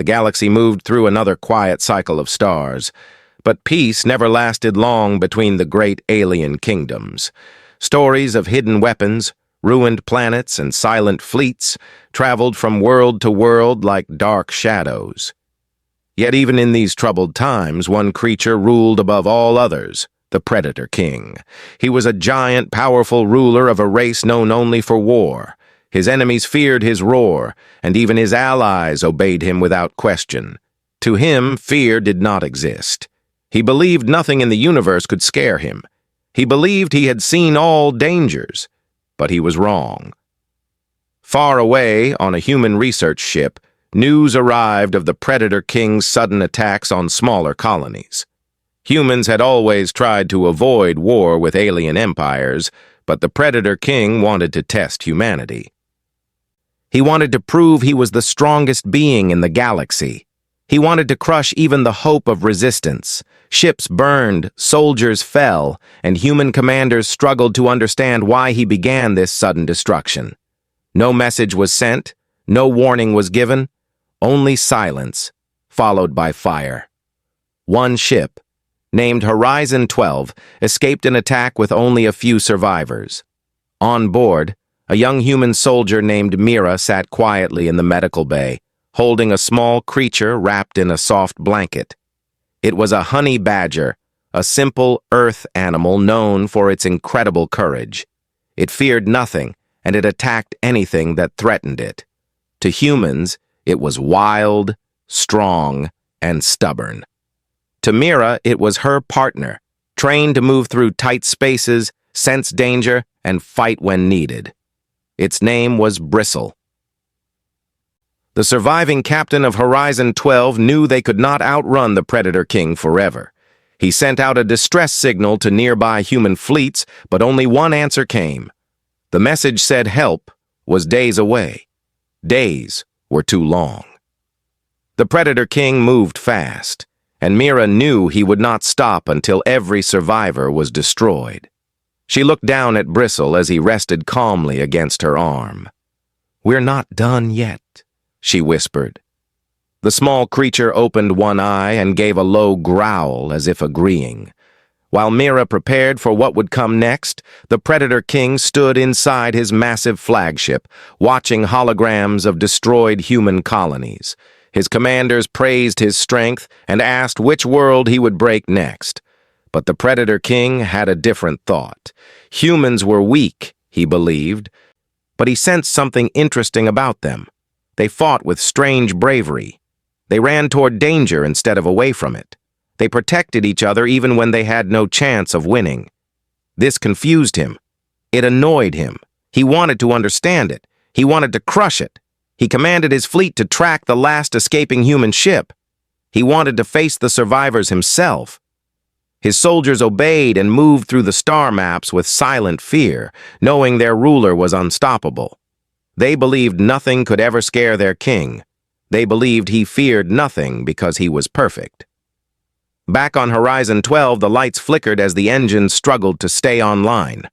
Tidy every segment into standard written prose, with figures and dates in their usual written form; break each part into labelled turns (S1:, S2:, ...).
S1: The galaxy moved through another quiet cycle of stars, but peace never lasted long between the great alien kingdoms. Stories of hidden weapons, ruined planets, and silent fleets traveled from world to world like dark shadows. Yet even in these troubled times, one creature ruled above all others, the Predator King. He was a giant, powerful ruler of a race known only for war. His enemies feared his roar, and even his allies obeyed him without question. To him, fear did not exist. He believed nothing in the universe could scare him. He believed he had seen all dangers, but he was wrong. Far away, on a human research ship, news arrived of the Predator King's sudden attacks on smaller colonies. Humans had always tried to avoid war with alien empires, but the Predator King wanted to test humanity. He wanted to prove he was the strongest being in the galaxy. He wanted to crush even the hope of resistance. Ships burned, soldiers fell, and human commanders struggled to understand why he began this sudden destruction. No message was sent, no warning was given, only silence, followed by fire. One ship, named Horizon 12, escaped an attack with only a few survivors. On board, a young human soldier named Mira sat quietly in the medical bay, holding a small creature wrapped in a soft blanket. It was a honey badger, a simple earth animal known for its incredible courage. It feared nothing, and it attacked anything that threatened it. To humans, it was wild, strong, and stubborn. To Mira, it was her partner, trained to move through tight spaces, sense danger, and fight when needed. Its name was Bristle. The surviving captain of Horizon 12 knew they could not outrun the Predator King forever. He sent out a distress signal to nearby human fleets, but only one answer came. The message said help was days away. Days were too long. The Predator King moved fast, and Mira knew he would not stop until every survivor was destroyed. She looked down at Bristle as he rested calmly against her arm. "We're not done yet," she whispered. The small creature opened one eye and gave a low growl as if agreeing. While Mira prepared for what would come next, the Predator King stood inside his massive flagship, watching holograms of destroyed human colonies. His commanders praised his strength and asked which world he would break next. But the Predator King had a different thought. Humans were weak, he believed, but he sensed something interesting about them. They fought with strange bravery. They ran toward danger instead of away from it. They protected each other even when they had no chance of winning. This confused him. It annoyed him. He wanted to understand it. He wanted to crush it. He commanded his fleet to track the last escaping human ship. He wanted to face the survivors himself. His soldiers obeyed and moved through the star maps with silent fear, knowing their ruler was unstoppable. They believed nothing could ever scare their king. They believed he feared nothing because he was perfect. Back on Horizon 12, the lights flickered as the engines struggled to stay online.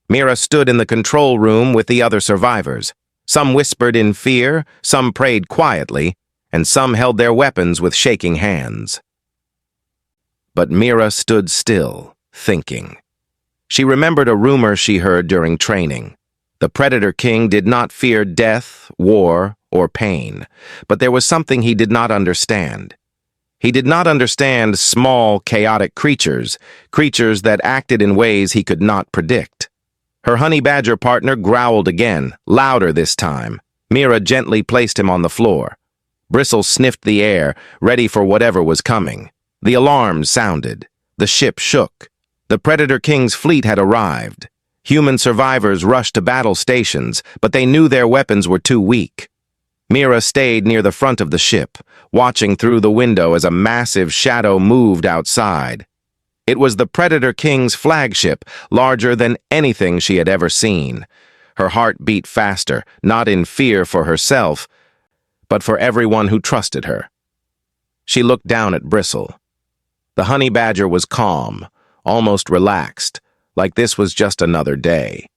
S1: Mira stood in the control room with the other survivors. Some whispered in fear, some prayed quietly, and some held their weapons with shaking hands. But Mira stood still, thinking. She remembered a rumor she heard during training. The Predator King did not fear death, war, or pain, but there was something he did not understand. He did not understand small, chaotic creatures that acted in ways he could not predict. Her honey badger partner growled again, louder this time. Mira gently placed him on the floor. Bristle sniffed the air, ready for whatever was coming. The alarms sounded. The ship shook. The Predator King's fleet had arrived. Human survivors rushed to battle stations, but they knew their weapons were too weak. Mira stayed near the front of the ship, watching through the window as a massive shadow moved outside. It was the Predator King's flagship, larger than anything she had ever seen. Her heart beat faster, not in fear for herself, but for everyone who trusted her. She looked down at Bristle. The honey badger was calm, almost relaxed, like this was just another day.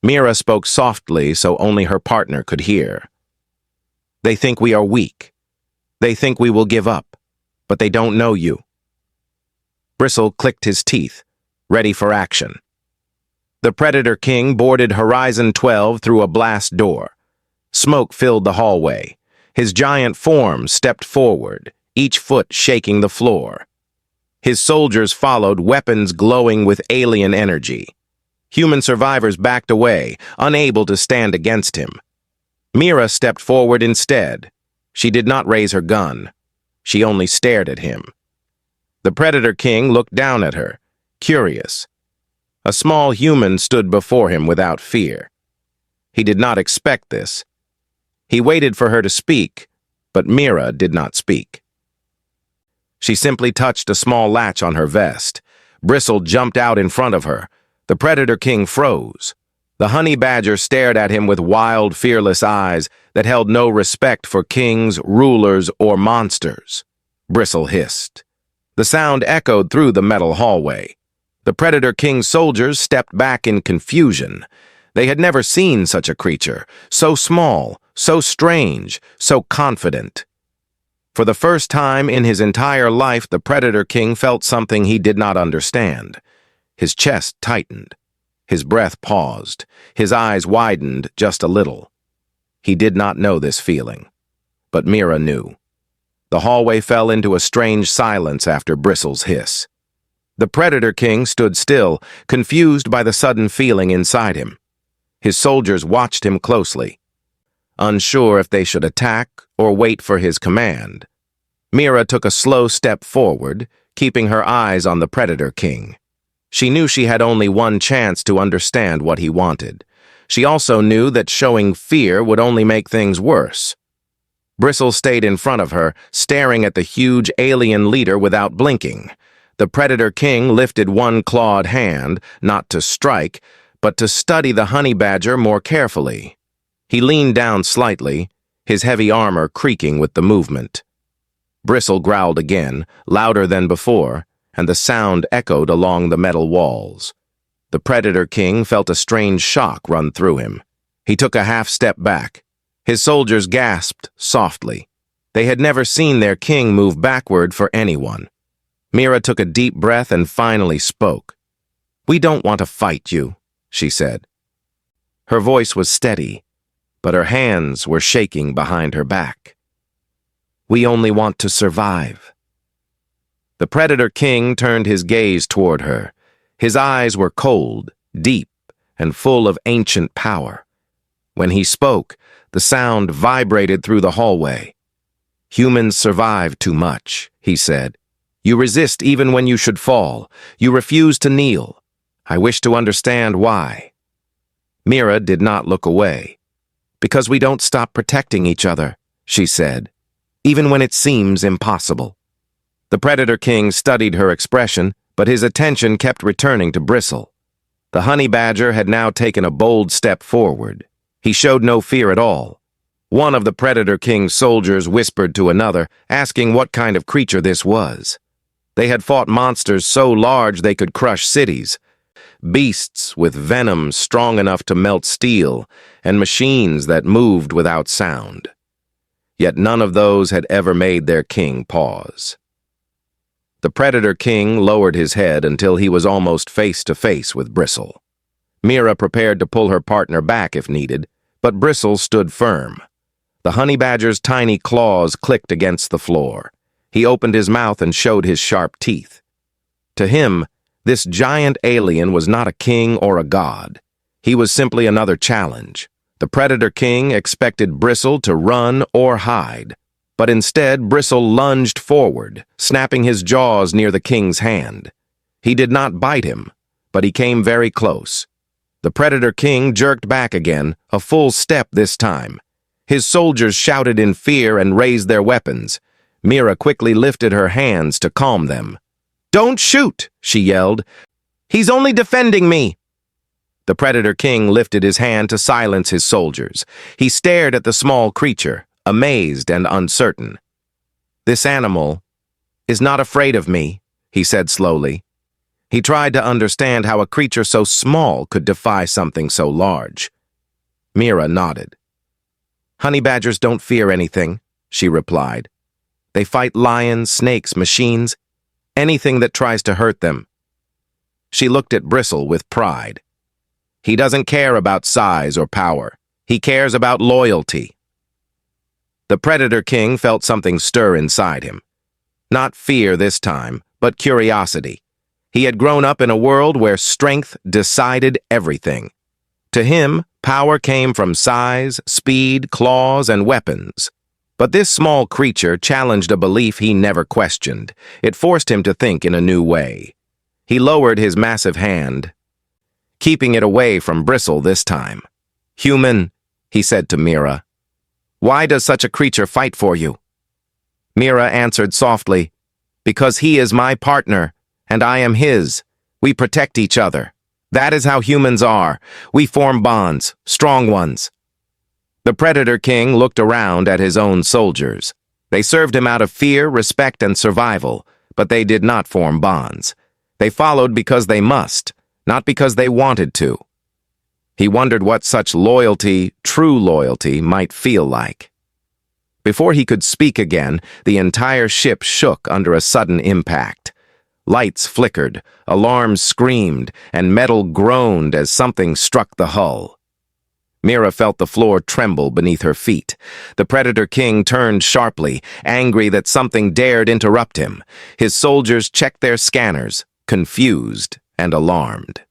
S1: Mira spoke softly so only her partner could hear. "They think we are weak. They think we will give up, but they don't know you." Bristle clicked his teeth, ready for action. The Predator King boarded Horizon 12 through a blast door. Smoke filled the hallway. His giant form stepped forward, each foot shaking the floor. His soldiers followed, weapons glowing with alien energy. Human survivors backed away, unable to stand against him. Mira stepped forward instead. She did not raise her gun. She only stared at him. The Predator King looked down at her, curious. A small human stood before him without fear. He did not expect this. He waited for her to speak, but Mira did not speak. She simply touched a small latch on her vest. Bristle jumped out in front of her. The Predator King froze. The honey badger stared at him with wild, fearless eyes that held no respect for kings, rulers, or monsters. Bristle hissed. The sound echoed through the metal hallway. The Predator King's soldiers stepped back in confusion. They had never seen such a creature, so small, so strange, so confident. For the first time in his entire life, the Predator King felt something he did not understand. His chest tightened. His breath paused. His eyes widened just a little. He did not know this feeling, but Mira knew. The hallway fell into a strange silence after Bristle's hiss. The Predator King stood still, confused by the sudden feeling inside him. His soldiers watched him closely, unsure if they should attack or wait for his command. Mira took a slow step forward, keeping her eyes on the Predator King. She knew she had only one chance to understand what he wanted. She also knew that showing fear would only make things worse. Bristle stayed in front of her, staring at the huge alien leader without blinking. The Predator King lifted one clawed hand, not to strike, but to study the honey badger more carefully. He leaned down slightly, his heavy armor creaking with the movement. Bristle growled again, louder than before, and the sound echoed along the metal walls. The Predator King felt a strange shock run through him. He took a half step back. His soldiers gasped softly. They had never seen their king move backward for anyone. Mira took a deep breath and finally spoke. "We don't want to fight you," she said. Her voice was steady, but her hands were shaking behind her back. "We only want to survive." The Predator King turned his gaze toward her. His eyes were cold, deep, and full of ancient power. When he spoke, the sound vibrated through the hallway. "Humans survive too much," he said. "You resist even when you should fall. You refuse to kneel. I wish to understand why." Mira did not look away. "Because we don't stop protecting each other," she said, "even when it seems impossible." The Predator King studied her expression, but his attention kept returning to Bristle. The honey badger had now taken a bold step forward. He showed no fear at all. One of the Predator King's soldiers whispered to another, asking what kind of creature this was. They had fought monsters so large they could crush cities, beasts with venom strong enough to melt steel, and machines that moved without sound. Yet none of those had ever made their king pause. The Predator King lowered his head until he was almost face to face with Bristle. Mira prepared to pull her partner back if needed, but Bristle stood firm. The honey badger's tiny claws clicked against the floor. He opened his mouth and showed his sharp teeth. To him, this giant alien was not a king or a god. He was simply another challenge. The Predator King expected Bristle to run or hide, but instead Bristle lunged forward, snapping his jaws near the king's hand. He did not bite him, but he came very close. The Predator King jerked back again, a full step this time. His soldiers shouted in fear and raised their weapons. Mira quickly lifted her hands to calm them. "Don't shoot!" she yelled. "He's only defending me!" The Predator King lifted his hand to silence his soldiers. He stared at the small creature, amazed and uncertain. "This animal is not afraid of me," he said slowly. He tried to understand how a creature so small could defy something so large. Mira nodded. "Honey badgers don't fear anything," she replied. They fight lions, snakes, machines, anything that tries to hurt them. She looked at Bristle with pride. He doesn't care about size or power. He cares about loyalty. The Predator King felt something stir inside him. Not fear this time, but curiosity. He had grown up in a world where strength decided everything. To him, power came from size, speed, claws, and weapons. But this small creature challenged a belief he never questioned. It forced him to think in a new way. He lowered his massive hand, keeping it away from Bristle this time. "Human," he said to Mira, "why does such a creature fight for you?" Mira answered softly, "Because he is my partner, and I am his. We protect each other. That is how humans are. We form bonds, strong ones." The Predator King looked around at his own soldiers. They served him out of fear, respect, and survival, but they did not form bonds. They followed because they must, not because they wanted to. He wondered what such loyalty, true loyalty, might feel like. Before he could speak again, the entire ship shook under a sudden impact. Lights flickered, alarms screamed, and metal groaned as something struck the hull. Mira felt the floor tremble beneath her feet. The Predator King turned sharply, angry that something dared interrupt him. His soldiers checked their scanners, confused and alarmed.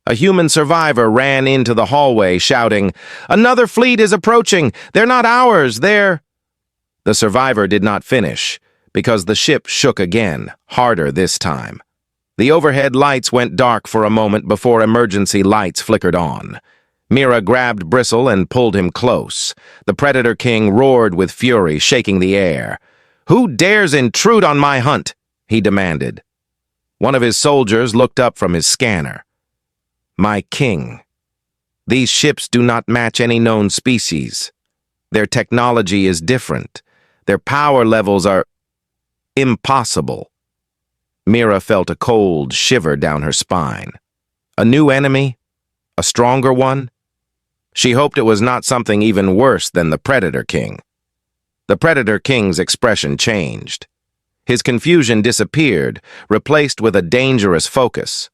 S1: A human survivor ran into the hallway, shouting, "Another fleet is approaching! They're not ours, they're—" The survivor did not finish, because the ship shook again, harder this time. The overhead lights went dark for a moment before emergency lights flickered on. Mira grabbed Bristle and pulled him close. The Predator King roared with fury, shaking the air. "Who dares intrude on my hunt?" he demanded. One of his soldiers looked up from his scanner. "My king. These ships do not match any known species. Their technology is different. Their power levels are impossible." Mira felt a cold shiver down her spine. A new enemy? A stronger one? She hoped it was not something even worse than the Predator King. The Predator King's expression changed. His confusion disappeared, replaced with a dangerous focus.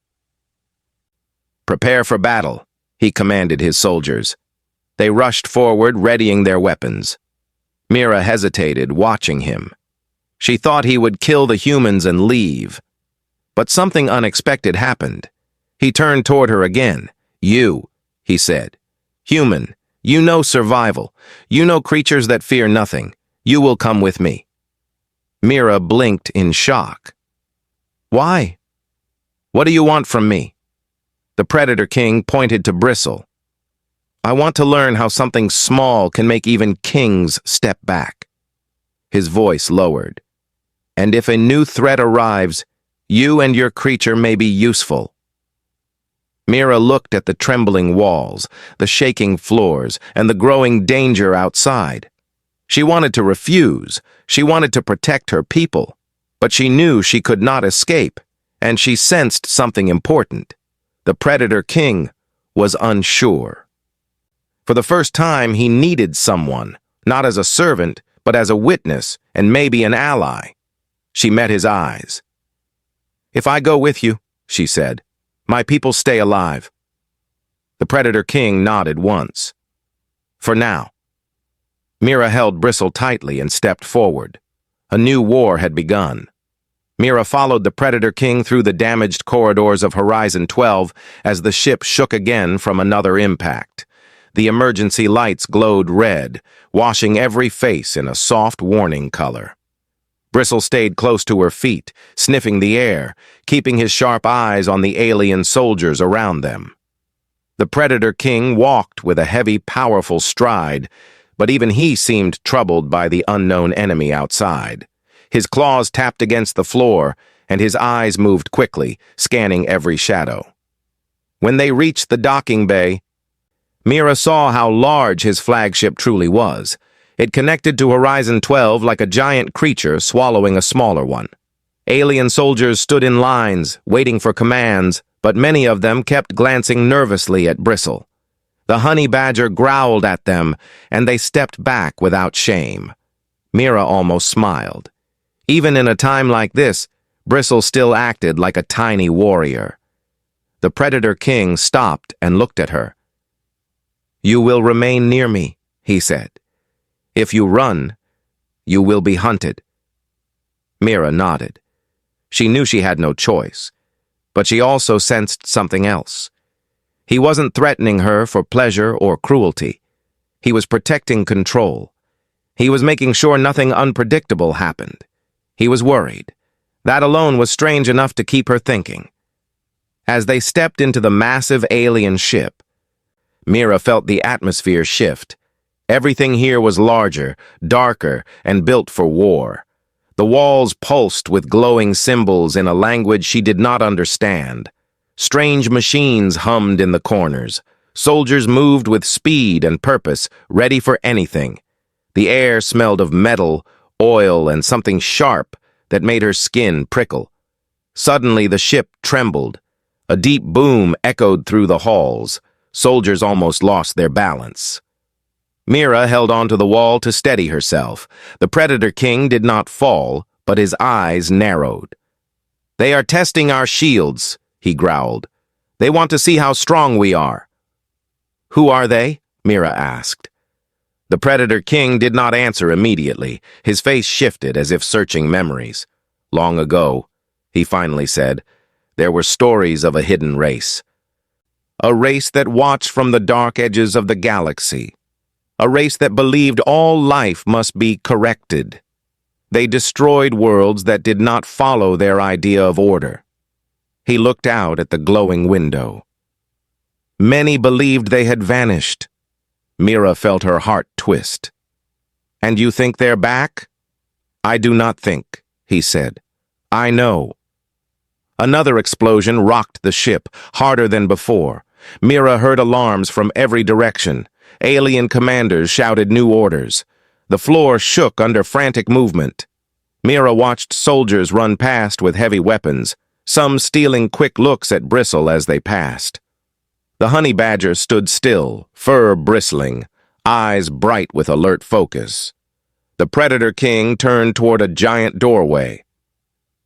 S1: "Prepare for battle," he commanded his soldiers. They rushed forward, readying their weapons. Mira hesitated, watching him. She thought he would kill the humans and leave. But something unexpected happened. He turned toward her again. "You," he said. "Human, you know survival. You know creatures that fear nothing. You will come with me." Mira blinked in shock. "Why? What do you want from me?" The Predator King pointed to Bristle. "I want to learn how something small can make even kings step back." His voice lowered. "And if a new threat arrives, you and your creature may be useful." Mira looked at the trembling walls, the shaking floors, and the growing danger outside. She wanted to refuse. She wanted to protect her people. But she knew she could not escape, and she sensed something important. The Predator King was unsure. For the first time, he needed someone, not as a servant, but as a witness and maybe an ally. She met his eyes. "If I go with you," she said, "my people stay alive." The Predator King nodded once. "For now." Mira held Bristle tightly and stepped forward. A new war had begun. Mira followed the Predator King through the damaged corridors of Horizon 12 as the ship shook again from another impact. The emergency lights glowed red, washing every face in a soft warning color. Bristle stayed close to her feet, sniffing the air, keeping his sharp eyes on the alien soldiers around them. The Predator King walked with a heavy, powerful stride, but even he seemed troubled by the unknown enemy outside. His claws tapped against the floor, and his eyes moved quickly, scanning every shadow. When they reached the docking bay, Mira saw how large his flagship truly was. It connected to Horizon 12 like a giant creature swallowing a smaller one. Alien soldiers stood in lines, waiting for commands, but many of them kept glancing nervously at Bristle. The honey badger growled at them, and they stepped back without shame. Mira almost smiled. Even in a time like this, Bristle still acted like a tiny warrior. The Predator King stopped and looked at her. "You will remain near me," he said. "If you run, you will be hunted." Mira nodded. She knew she had no choice, but she also sensed something else. He wasn't threatening her for pleasure or cruelty. He was protecting control. He was making sure nothing unpredictable happened. He was worried. That alone was strange enough to keep her thinking. As they stepped into the massive alien ship, Mira felt the atmosphere shift. Everything here was larger, darker, and built for war. The walls pulsed with glowing symbols in a language she did not understand. Strange machines hummed in the corners. Soldiers moved with speed and purpose, ready for anything. The air smelled of metal, oil, and something sharp that made her skin prickle. Suddenly the ship trembled. A deep boom echoed through the halls. Soldiers almost lost their balance. Mira held onto the wall to steady herself. The Predator King did not fall, but his eyes narrowed. "They are testing our shields," he growled. "They want to see how strong we are." "Who are they?" Mira asked. The Predator King did not answer immediately. His face shifted as if searching memories. "Long ago," he finally said, "there were stories of a hidden race. A race that watched from the dark edges of the galaxy. A race that believed all life must be corrected. They destroyed worlds that did not follow their idea of order." He looked out at the glowing window. Many believed they had vanished. Mira felt her heart twist. "And you think they're back?" "I do not think," he said. "I know." Another explosion rocked the ship, harder than before. Mira heard alarms from every direction. Alien commanders shouted new orders. The floor shook under frantic movement. Mira watched soldiers run past with heavy weapons, some stealing quick looks at Bristle as they passed. The honey badger stood still, fur bristling, eyes bright with alert focus. The Predator King turned toward a giant doorway.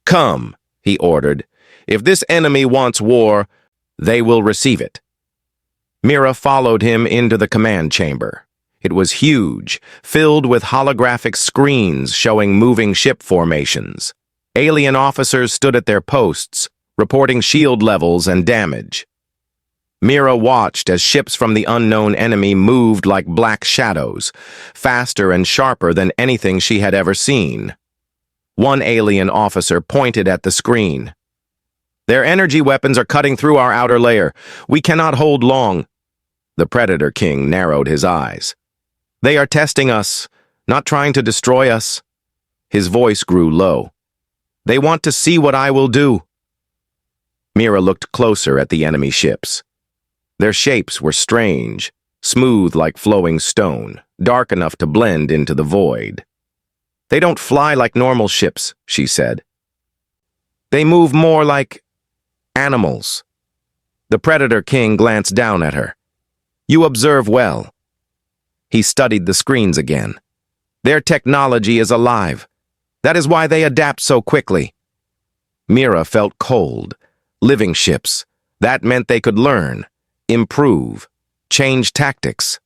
S1: "Come," he ordered. "If this enemy wants war, they will receive it." Mira followed him into the command chamber. It was huge, filled with holographic screens showing moving ship formations. Alien officers stood at their posts, reporting shield levels and damage. Mira watched as ships from the unknown enemy moved like black shadows, faster and sharper than anything she had ever seen. One alien officer pointed at the screen. "Their energy weapons are cutting through our outer layer. We cannot hold long." The Predator King narrowed his eyes. "They are testing us, not trying to destroy us." His voice grew low. "They want to see what I will do." Mira looked closer at the enemy ships. Their shapes were strange, smooth like flowing stone, dark enough to blend into the void. "They don't fly like normal ships," she said. "They move more like animals." The Predator King glanced down at her. "You observe well." He studied the screens again. "Their technology is alive. That is why they adapt so quickly." Mira felt cold. Living ships. That meant they could learn, improve, change tactics.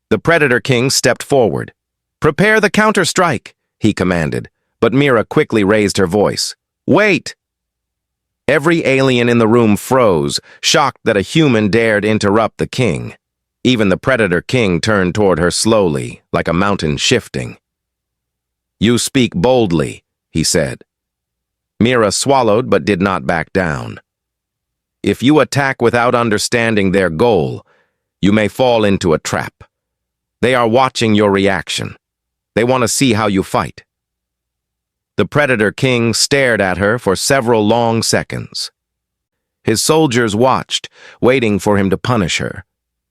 S1: The Predator King stepped forward. "Prepare the counter-strike," he commanded, but Mira quickly raised her voice. "Wait!" Every alien in the room froze, shocked that a human dared interrupt the king. Even the Predator King turned toward her slowly, like a mountain shifting. "You speak boldly," he said. Mira swallowed but did not back down. "If you attack without understanding their goal, you may fall into a trap. They are watching your reaction. They want to see how you fight." The Predator King stared at her for several long seconds. His soldiers watched, waiting for him to punish her.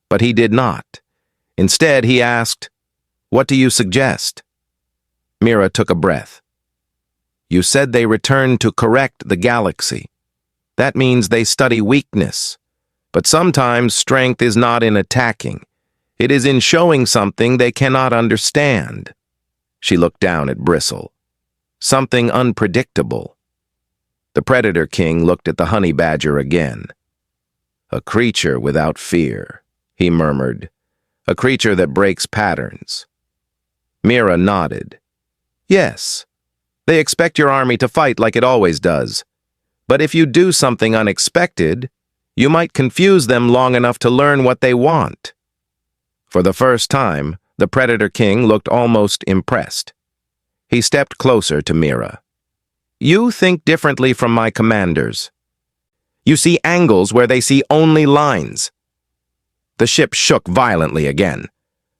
S1: But he did not. Instead, he asked, "What do you suggest?" Mira took a breath. "You said they returned to correct the galaxy. That means they study weakness. But sometimes strength is not in attacking. It is in showing something they cannot understand." She looked down at Bristle. Something unpredictable. The Predator King looked at the honey badger again. A creature without fear, he murmured. A creature that breaks patterns. Mira nodded. Yes, they expect your army to fight like it always does. But if you do something unexpected, you might confuse them long enough to learn what they want. For the first time, the Predator King looked almost impressed. He stepped closer to Mira. You think differently from my commanders. You see angles where they see only lines. The ship shook violently again.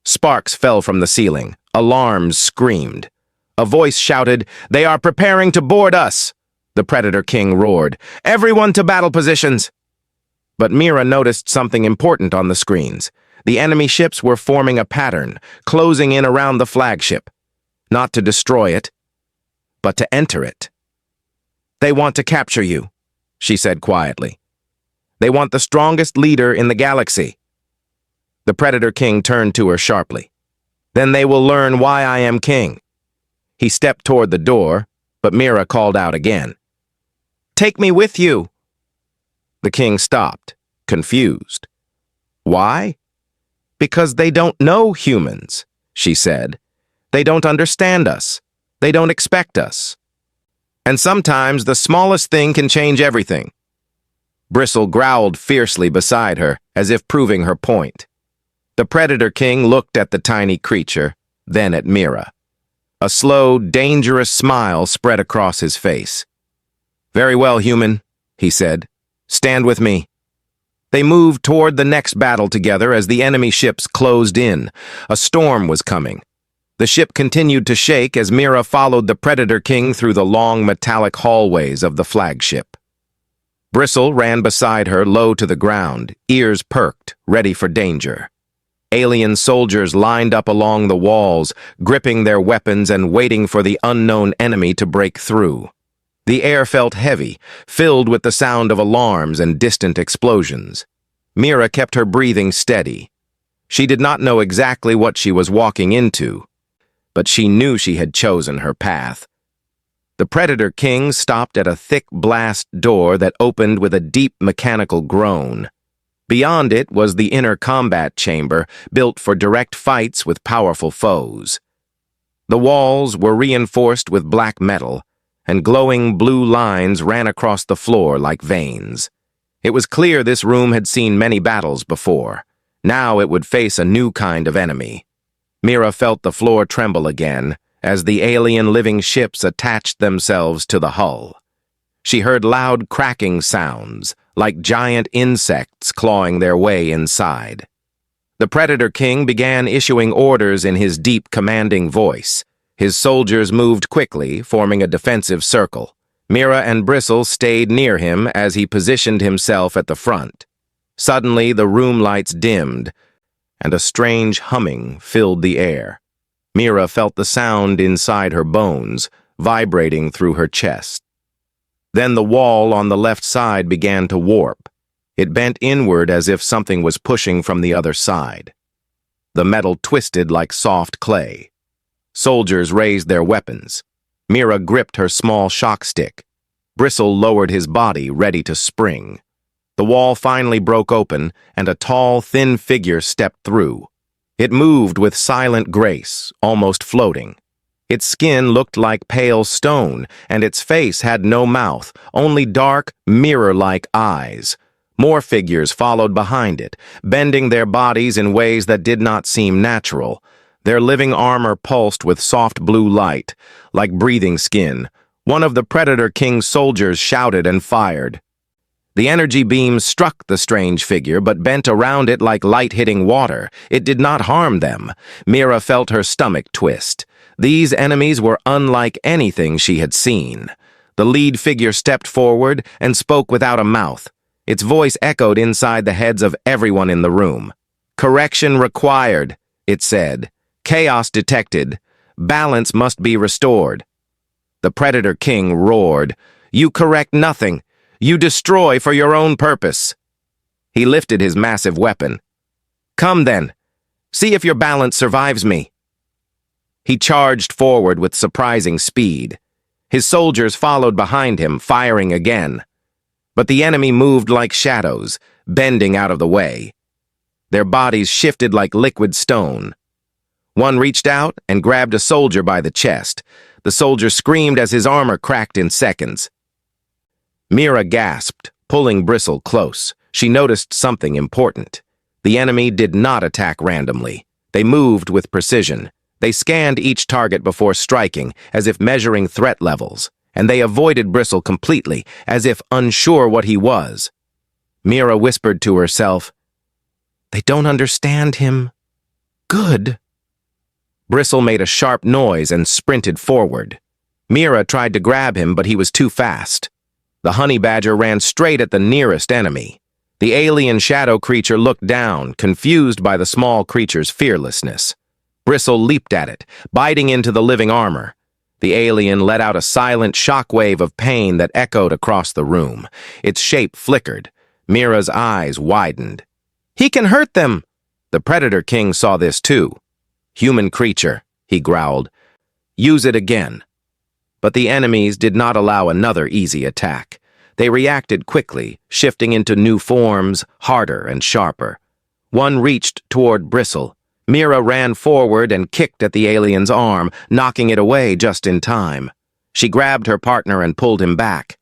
S1: Sparks fell from the ceiling. Alarms screamed. A voice shouted, "They are preparing to board us!" The Predator King roared, "Everyone to battle positions!" But Mira noticed something important on the screens. The enemy ships were forming a pattern, closing in around the flagship. Not to destroy it, but to enter it. They want to capture you, she said quietly. They want the strongest leader in the galaxy. The Predator King turned to her sharply. Then they will learn why I am king. He stepped toward the door, but Mira called out again. Take me with you. The king stopped, confused. Why? Because they don't know humans, she said. They don't understand us. They don't expect us. And sometimes the smallest thing can change everything. Bristle growled fiercely beside her, as if proving her point. The Predator King looked at the tiny creature, then at Mira. A slow, dangerous smile spread across his face. Very well, human, he said. Stand with me. They moved toward the next battle together as the enemy ships closed in. A storm was coming. The ship continued to shake as Mira followed the Predator King through the long metallic hallways of the flagship. Bristle ran beside her, low to the ground, ears perked, ready for danger. Alien soldiers lined up along the walls, gripping their weapons and waiting for the unknown enemy to break through. The air felt heavy, filled with the sound of alarms and distant explosions. Mira kept her breathing steady. She did not know exactly what she was walking into, but she knew she had chosen her path. The Predator King stopped at a thick blast door that opened with a deep mechanical groan. Beyond it was the inner combat chamber, built for direct fights with powerful foes. The walls were reinforced with black metal, and glowing blue lines ran across the floor like veins. It was clear this room had seen many battles before. Now it would face a new kind of enemy. Mira felt the floor tremble again as the alien living ships attached themselves to the hull. She heard loud cracking sounds, like giant insects clawing their way inside. The Predator King began issuing orders in his deep, commanding voice. His soldiers moved quickly, forming a defensive circle. Mira and Bristle stayed near him as he positioned himself at the front. Suddenly, the room lights dimmed, and a strange humming filled the air. Mira felt the sound inside her bones, vibrating through her chest. Then the wall on the left side began to warp. It bent inward as if something was pushing from the other side. The metal twisted like soft clay. Soldiers raised their weapons. Mira gripped her small shock stick. Bristle lowered his body, ready to spring. The wall finally broke open, and a tall, thin figure stepped through. It moved with silent grace, almost floating. Its skin looked like pale stone, and its face had no mouth, only dark, mirror-like eyes. More figures followed behind it, bending their bodies in ways that did not seem natural. Their living armor pulsed with soft blue light, like breathing skin. One of the Predator King's soldiers shouted and fired. The energy beam struck the strange figure, but bent around it like light hitting water. It did not harm them. Mira felt her stomach twist. These enemies were unlike anything she had seen. The lead figure stepped forward and spoke without a mouth. Its voice echoed inside the heads of everyone in the room. "Correction required," it said. "Chaos detected. Balance must be restored." The Predator King roared, "You correct nothing. You destroy for your own purpose." He lifted his massive weapon. "Come then. See if your balance survives me." He charged forward with surprising speed. His soldiers followed behind him, firing again. But the enemy moved like shadows, bending out of the way. Their bodies shifted like liquid stone. One reached out and grabbed a soldier by the chest. The soldier screamed as his armor cracked in seconds. Mira gasped, pulling Bristle close. She noticed something important. The enemy did not attack randomly. They moved with precision. They scanned each target before striking, as if measuring threat levels, and they avoided Bristle completely, as if unsure what he was. Mira whispered to herself, "They don't understand him. Good." Bristle made a sharp noise and sprinted forward. Mira tried to grab him, but he was too fast. The honey badger ran straight at the nearest enemy. The alien shadow creature looked down, confused by the small creature's fearlessness. Bristle leaped at it, biting into the living armor. The alien let out a silent shockwave of pain that echoed across the room. Its shape flickered. Mira's eyes widened. "He can hurt them!" The Predator King saw this too. "Human creature," he growled. "Use it again." But the enemies did not allow another easy attack. They reacted quickly, shifting into new forms, harder and sharper. One reached toward Bristle. Mira ran forward and kicked at the alien's arm, knocking it away just in time. She grabbed her partner and pulled him back.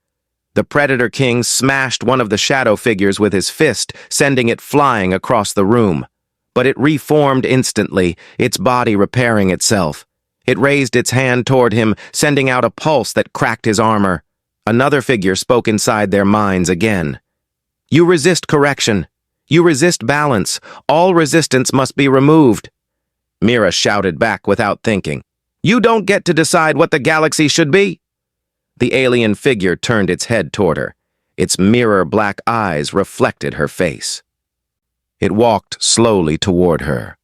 S1: The Predator King smashed one of the shadow figures with his fist, sending it flying across the room. But it reformed instantly, its body repairing itself. It raised its hand toward him, sending out a pulse that cracked his armor. Another figure spoke inside their minds again. "You resist correction. You resist balance. All resistance must be removed." Mira shouted back without thinking. "You don't get to decide what the galaxy should be." The alien figure turned its head toward her. Its mirror-black eyes reflected her face. It walked slowly toward her.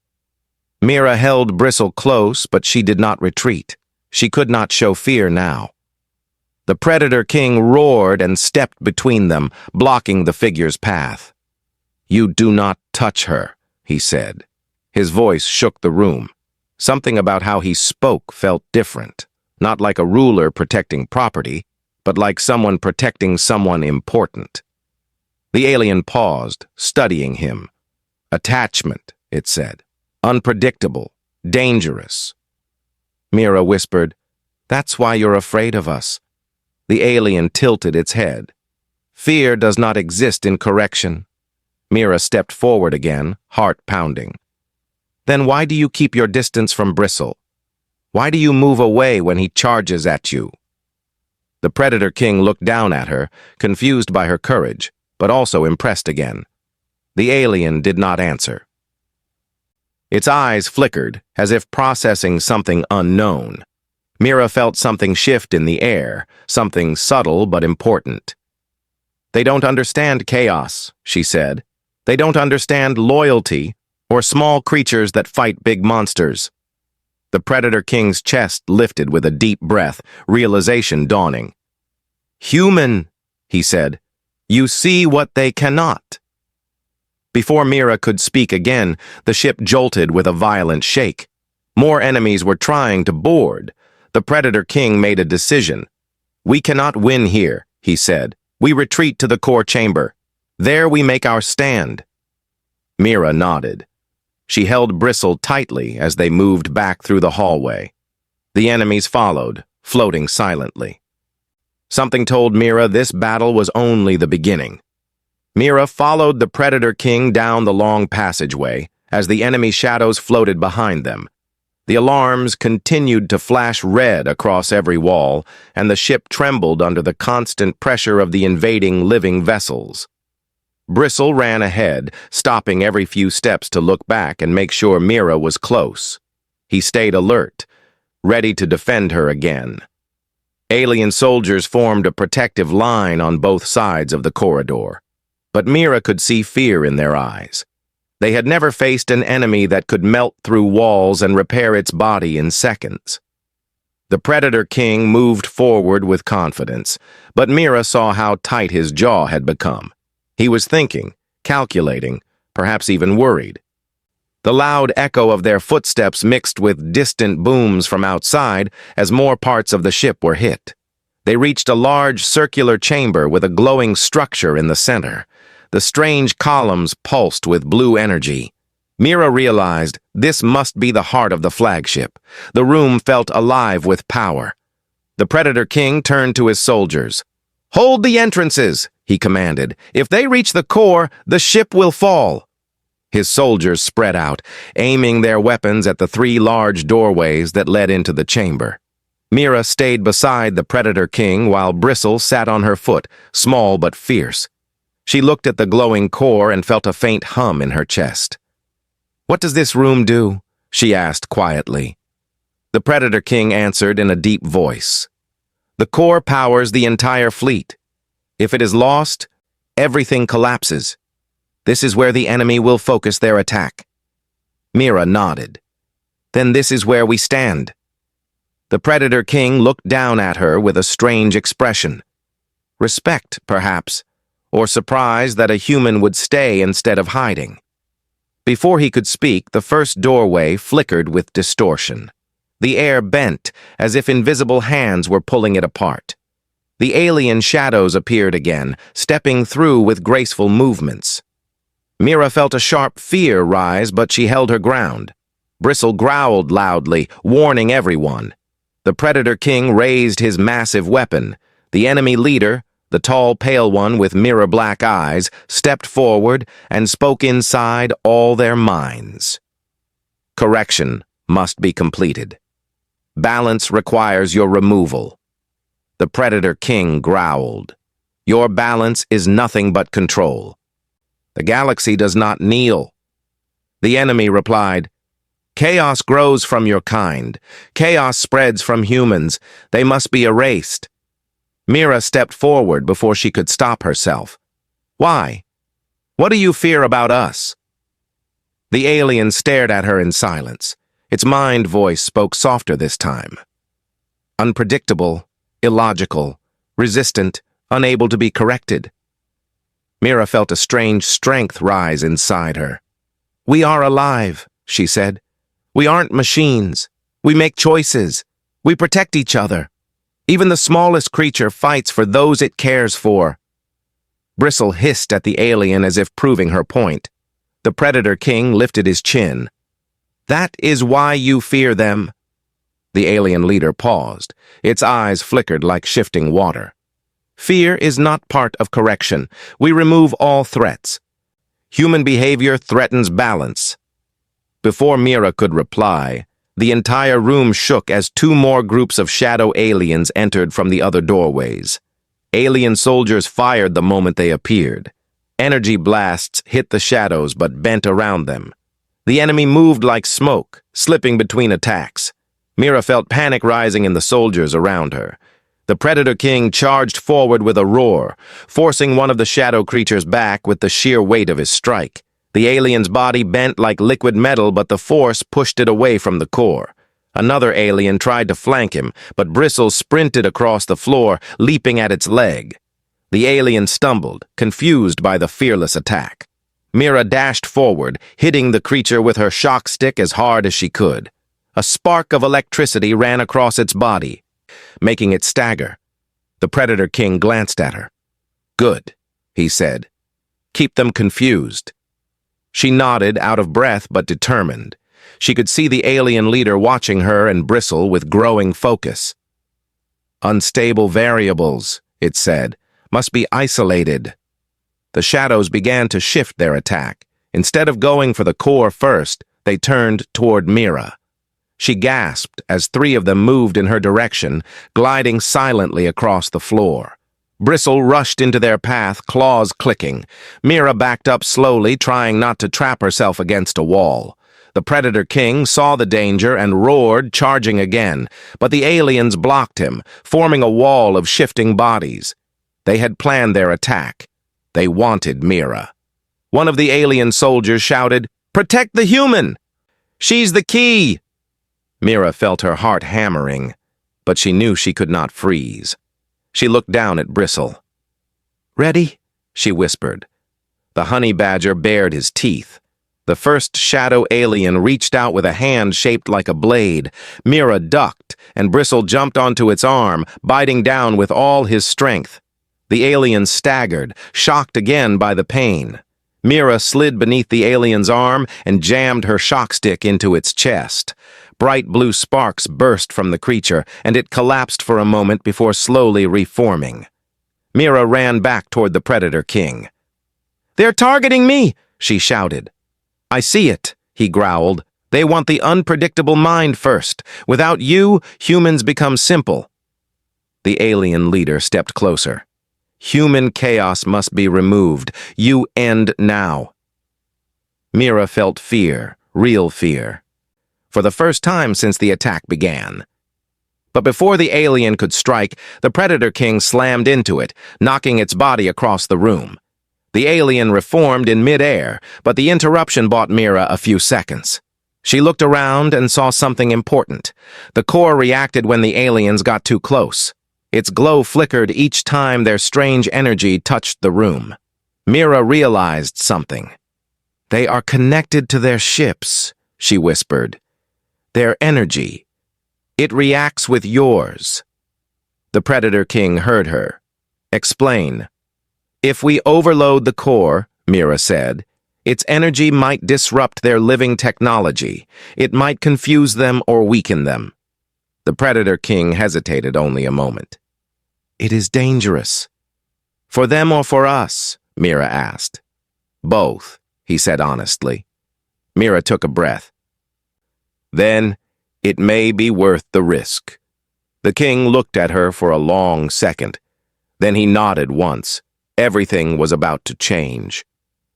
S1: Mira held Bristle close, but she did not retreat. She could not show fear now. The Predator King roared and stepped between them, blocking the figure's path. "You do not touch her," he said. His voice shook the room. Something about how he spoke felt different, not like a ruler protecting property, but like someone protecting someone important. The alien paused, studying him. "Attachment," it said. "Unpredictable, dangerous." Mira whispered, "That's why you're afraid of us." The alien tilted its head. "Fear does not exist in correction." Mira stepped forward again, heart pounding. "Then why do you keep your distance from Bristle? Why do you move away when he charges at you?" The Predator King looked down at her, confused by her courage, but also impressed again. The alien did not answer. Its eyes flickered, as if processing something unknown. Mira felt something shift in the air, something subtle but important. "They don't understand chaos," she said. "They don't understand loyalty or small creatures that fight big monsters." The Predator King's chest lifted with a deep breath, realization dawning. "Human," he said. "You see what they cannot." Before Mira could speak again, the ship jolted with a violent shake. More enemies were trying to board. The Predator King made a decision. "We cannot win here," he said. "We retreat to the core chamber. There we make our stand." Mira nodded. She held Bristle tightly as they moved back through the hallway. The enemies followed, floating silently. Something told Mira this battle was only the beginning. Mira followed the Predator King down the long passageway as the enemy shadows floated behind them. The alarms continued to flash red across every wall, and the ship trembled under the constant pressure of the invading living vessels. Bristle ran ahead, stopping every few steps to look back and make sure Mira was close. He stayed alert, ready to defend her again. Alien soldiers formed a protective line on both sides of the corridor, but Mira could see fear in their eyes. They had never faced an enemy that could melt through walls and repair its body in seconds. The Predator King moved forward with confidence, but Mira saw how tight his jaw had become. He was thinking, calculating, perhaps even worried. The loud echo of their footsteps mixed with distant booms from outside as more parts of the ship were hit. They reached a large circular chamber with a glowing structure in the center. The strange columns pulsed with blue energy. Mira realized this must be the heart of the flagship. The room felt alive with power. The Predator King turned to his soldiers. "Hold the entrances," he commanded. "If they reach the core, the ship will fall." His soldiers spread out, aiming their weapons at the 3 large doorways that led into the chamber. Mira stayed beside the Predator King while Bristle sat on her foot, small but fierce. She looked at the glowing core and felt a faint hum in her chest. "What does this room do?" she asked quietly. The Predator King answered in a deep voice. "The core powers the entire fleet. If it is lost, everything collapses. This is where the enemy will focus their attack." Mira nodded. "Then this is where we stand." The Predator King looked down at her with a strange expression. Respect, perhaps, or surprise that a human would stay instead of hiding. Before he could speak, the first doorway flickered with distortion. The air bent, as if invisible hands were pulling it apart. The alien shadows appeared again, stepping through with graceful movements. Mira felt a sharp fear rise, but she held her ground. Bristle growled loudly, warning everyone. The Predator King raised his massive weapon. The enemy leader, the tall, pale one with mirror-black eyes, stepped forward and spoke inside all their minds. "Correction must be completed. Balance requires your removal." The Predator King growled. "Your balance is nothing but control. The galaxy does not kneel." The enemy replied, "Chaos grows from your kind. Chaos spreads from humans. They must be erased." Mira stepped forward before she could stop herself. "Why? What do you fear about us?" The alien stared at her in silence. Its mind voice spoke softer this time. "Unpredictable, illogical, resistant, unable to be corrected." Mira felt a strange strength rise inside her. "We are alive," she said. "We aren't machines. We make choices. We protect each other. Even the smallest creature fights for those it cares for." Bristle hissed at the alien as if proving her point. The Predator King lifted his chin. "That is why you fear them." The alien leader paused. Its eyes flickered like shifting water. "Fear is not part of correction. We remove all threats. Human behavior threatens balance." Before Mira could reply, the entire room shook as 2 more groups of shadow aliens entered from the other doorways. Alien soldiers fired the moment they appeared. Energy blasts hit the shadows but bent around them. The enemy moved like smoke, slipping between attacks. Mira felt panic rising in the soldiers around her. The Predator King charged forward with a roar, forcing one of the shadow creatures back with the sheer weight of his strike. The alien's body bent like liquid metal, but the force pushed it away from the core. Another alien tried to flank him, but Bristle sprinted across the floor, leaping at its leg. The alien stumbled, confused by the fearless attack. Mira dashed forward, hitting the creature with her shock stick as hard as she could. A spark of electricity ran across its body, making it stagger. The Predator King glanced at her. "Good," he said. "Keep them confused." She nodded, out of breath but determined. She could see the alien leader watching her and Bristle with growing focus. "Unstable variables," it said, "must be isolated." The shadows began to shift their attack. Instead of going for the core first, they turned toward Mira. She gasped as 3 of them moved in her direction, gliding silently across the floor. Bristle rushed into their path, claws clicking. Mira backed up slowly, trying not to trap herself against a wall. The Predator King saw the danger and roared, charging again, but the aliens blocked him, forming a wall of shifting bodies. They had planned their attack. They wanted Mira. One of the alien soldiers shouted, "Protect the human! She's the key!" Mira felt her heart hammering, but she knew she could not freeze. She looked down at Bristle. "Ready?" she whispered. The honey badger bared his teeth. The first shadow alien reached out with a hand shaped like a blade. Mira ducked, and Bristle jumped onto its arm, biting down with all his strength. The alien staggered, shocked again by the pain. Mira slid beneath the alien's arm and jammed her shock stick into its chest. Bright blue sparks burst from the creature, and it collapsed for a moment before slowly reforming. Mira ran back toward the Predator King. "They're targeting me!" she shouted. "I see it," he growled. "They want the unpredictable mind first. Without you, humans become simple." The alien leader stepped closer. "Human chaos must be removed. You end now." Mira felt fear, real fear, for the first time since the attack began. But before the alien could strike, the Predator King slammed into it, knocking its body across the room. The alien reformed in mid-air, but the interruption bought Mira a few seconds. She looked around and saw something important. The core reacted when the aliens got too close. Its glow flickered each time their strange energy touched the room. Mira realized something. "They are connected to their ships," she whispered. "Their energy. It reacts with yours." The Predator King heard her. "Explain." "If we overload the core," Mira said, "its energy might disrupt their living technology. It might confuse them or weaken them." The Predator King hesitated only a moment. "It is dangerous." "For them or for us?" Mira asked. "Both," he said honestly. Mira took a breath. "Then, it may be worth the risk." The king looked at her for a long second. Then he nodded once. Everything was about to change.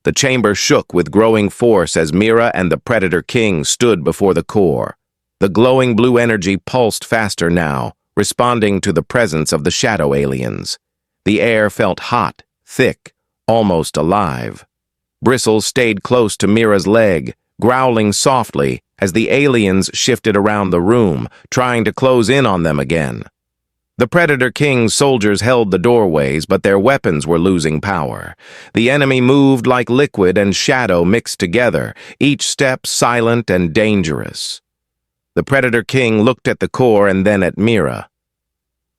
S1: The chamber shook with growing force as Mira and the Predator King stood before the core. The glowing blue energy pulsed faster now, responding to the presence of the shadow aliens. The air felt hot, thick, almost alive. Bristle stayed close to Mira's leg, growling softly as the aliens shifted around the room, trying to close in on them again. The Predator King's soldiers held the doorways, but their weapons were losing power. The enemy moved like liquid and shadow mixed together, each step silent and dangerous. The Predator King looked at the core and then at Mira.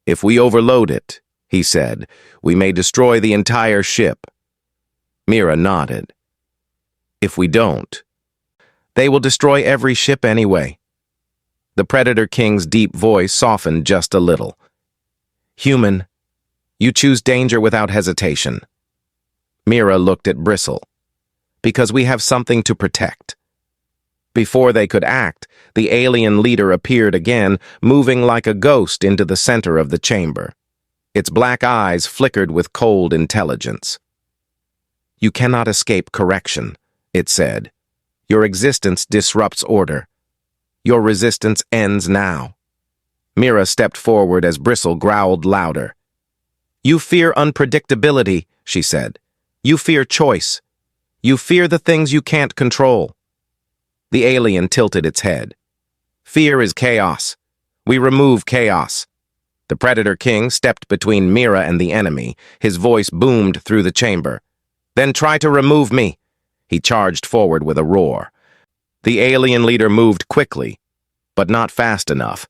S1: "If we overload it," he said, "we may destroy the entire ship." Mira nodded. "If we don't, they will destroy every ship anyway." The Predator King's deep voice softened just a little. "Human, you choose danger without hesitation." Mira looked at Bristle. "Because we have something to protect." Before they could act, the alien leader appeared again, moving like a ghost into the center of the chamber. Its black eyes flickered with cold intelligence. "You cannot escape correction," it said. "Your existence disrupts order. Your resistance ends now." Mira stepped forward as Bristle growled louder. "You fear unpredictability," she said. "You fear choice. You fear the things you can't control." The alien tilted its head. "Fear is chaos. We remove chaos." The Predator King stepped between Mira and the enemy. His voice boomed through the chamber. "Then try to remove me." He charged forward with a roar. The alien leader moved quickly, but not fast enough.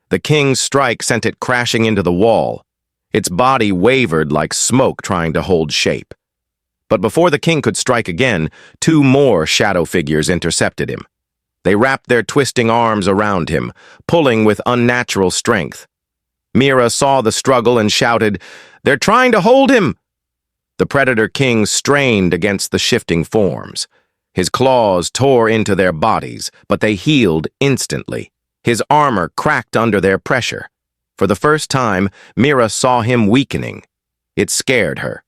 S1: The king's strike sent it crashing into the wall. Its body wavered like smoke trying to hold shape. But before the king could strike again, two more shadow figures intercepted him. They wrapped their twisting arms around him, pulling with unnatural strength. Mira saw the struggle and shouted, "They're trying to hold him!" The Predator King strained against the shifting forms. His claws tore into their bodies, but they healed instantly. His armor cracked under their pressure. For the first time, Mira saw him weakening. It scared her.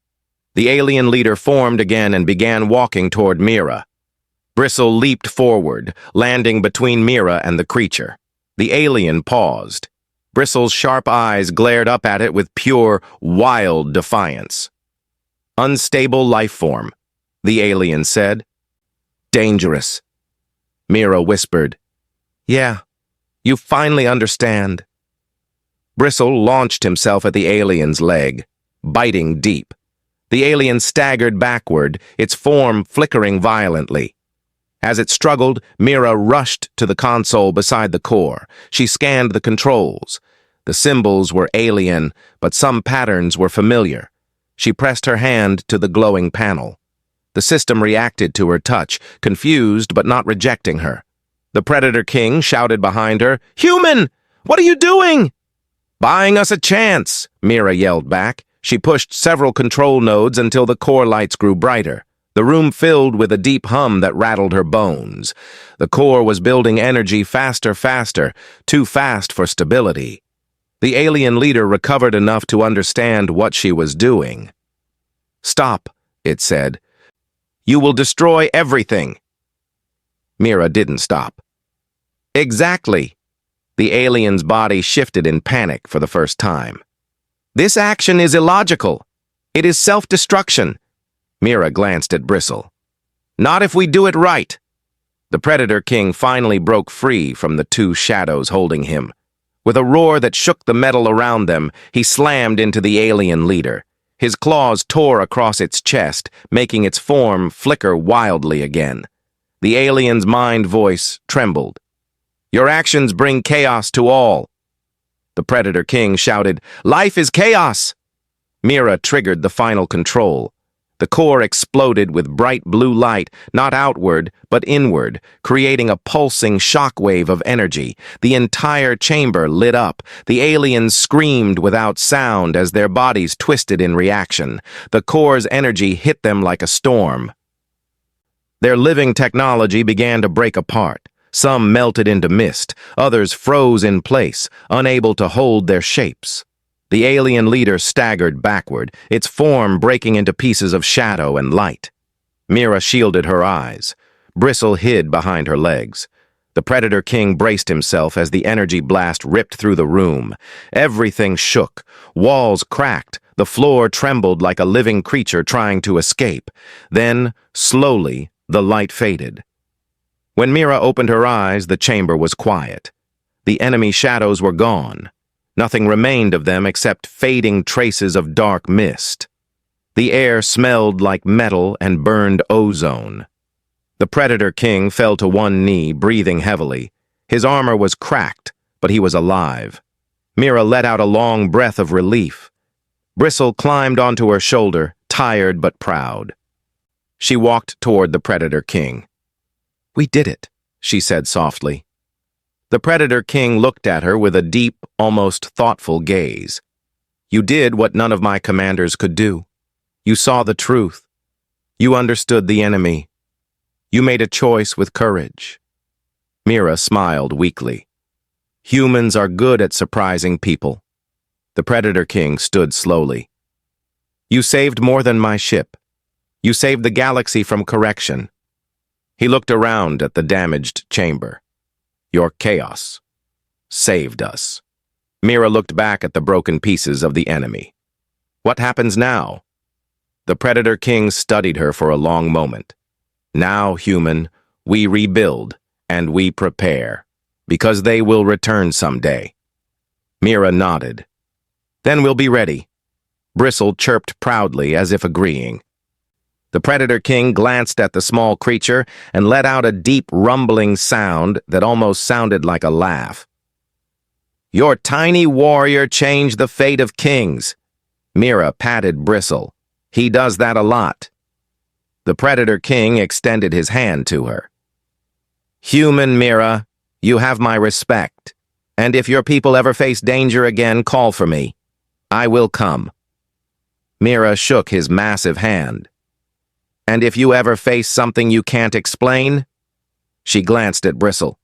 S1: The alien leader formed again and began walking toward Mira. Bristle leaped forward, landing between Mira and the creature. The alien paused. Bristle's sharp eyes glared up at it with pure, wild defiance. "Unstable life form," the alien said. "Dangerous." Mira whispered, "Yeah, you finally understand." Bristle launched himself at the alien's leg, biting deep. The alien staggered backward, its form flickering violently. As it struggled, Mira rushed to the console beside the core. She scanned the controls. The symbols were alien, but some patterns were familiar. She pressed her hand to the glowing panel. The system reacted to her touch, confused but not rejecting her. The Predator King shouted behind her, "Human! What are you doing?" "Buying us a chance," Mira yelled back. She pushed several control nodes until the core lights grew brighter. The room filled with a deep hum that rattled her bones. The core was building energy faster, too fast for stability. The alien leader recovered enough to understand what she was doing. "Stop," it said. "You will destroy everything." Mira didn't stop. "Exactly." The alien's body shifted in panic for the first time. "This action is illogical. It is self-destruction." Mira glanced at Bristle. "Not if we do it right." The Predator King finally broke free from the two shadows holding him. With a roar that shook the metal around them, he slammed into the alien leader. His claws tore across its chest, making its form flicker wildly again. The alien's mind voice trembled. "Your actions bring chaos to all." The Predator King shouted, "Life is chaos!" Mira triggered the final control. The core exploded with bright blue light, not outward, but inward, creating a pulsing shockwave of energy. The entire chamber lit up. The aliens screamed without sound as their bodies twisted in reaction. The core's energy hit them like a storm. Their living technology began to break apart. Some melted into mist, others froze in place, unable to hold their shapes. The alien leader staggered backward, its form breaking into pieces of shadow and light. Mira shielded her eyes. Bristle hid behind her legs. The Predator King braced himself as the energy blast ripped through the room. Everything shook. Walls cracked. The floor trembled like a living creature trying to escape. Then, slowly, the light faded. When Mira opened her eyes, the chamber was quiet. The enemy shadows were gone. Nothing remained of them except fading traces of dark mist. The air smelled like metal and burned ozone. The Predator King fell to one knee, breathing heavily. His armor was cracked, but he was alive. Mira let out a long breath of relief. Bristle climbed onto her shoulder, tired but proud. She walked toward the Predator King. "We did it," she said softly. The Predator King looked at her with a deep, almost thoughtful gaze. "You did what none of my commanders could do. You saw the truth. You understood the enemy. You made a choice with courage." Mira smiled weakly. "Humans are good at surprising people." The Predator King stood slowly. "You saved more than my ship. You saved the galaxy from correction." He looked around at the damaged chamber. "Your chaos saved us." Mira looked back at the broken pieces of the enemy. "What happens now?" The Predator King studied her for a long moment. "Now, human, we rebuild and we prepare, because they will return someday." Mira nodded. "Then we'll be ready." Bristle chirped proudly as if agreeing. The Predator King glanced at the small creature and let out a deep rumbling sound that almost sounded like a laugh. "Your tiny warrior changed the fate of kings." Mira patted Bristle. "He does that a lot." The Predator King extended his hand to her. "Human Mira, you have my respect, and if your people ever face danger again, call for me. I will come." Mira shook his massive hand. "And if you ever face something you can't explain?" She glanced at Bristle.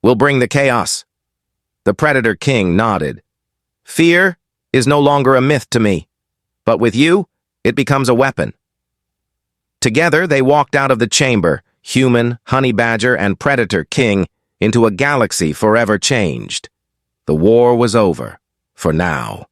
S1: "We'll bring the chaos." The Predator King nodded. "Fear is no longer a myth to me, but with you, it becomes a weapon." Together, they walked out of the chamber, human, honey badger, and Predator King, into a galaxy forever changed. The war was over, for now.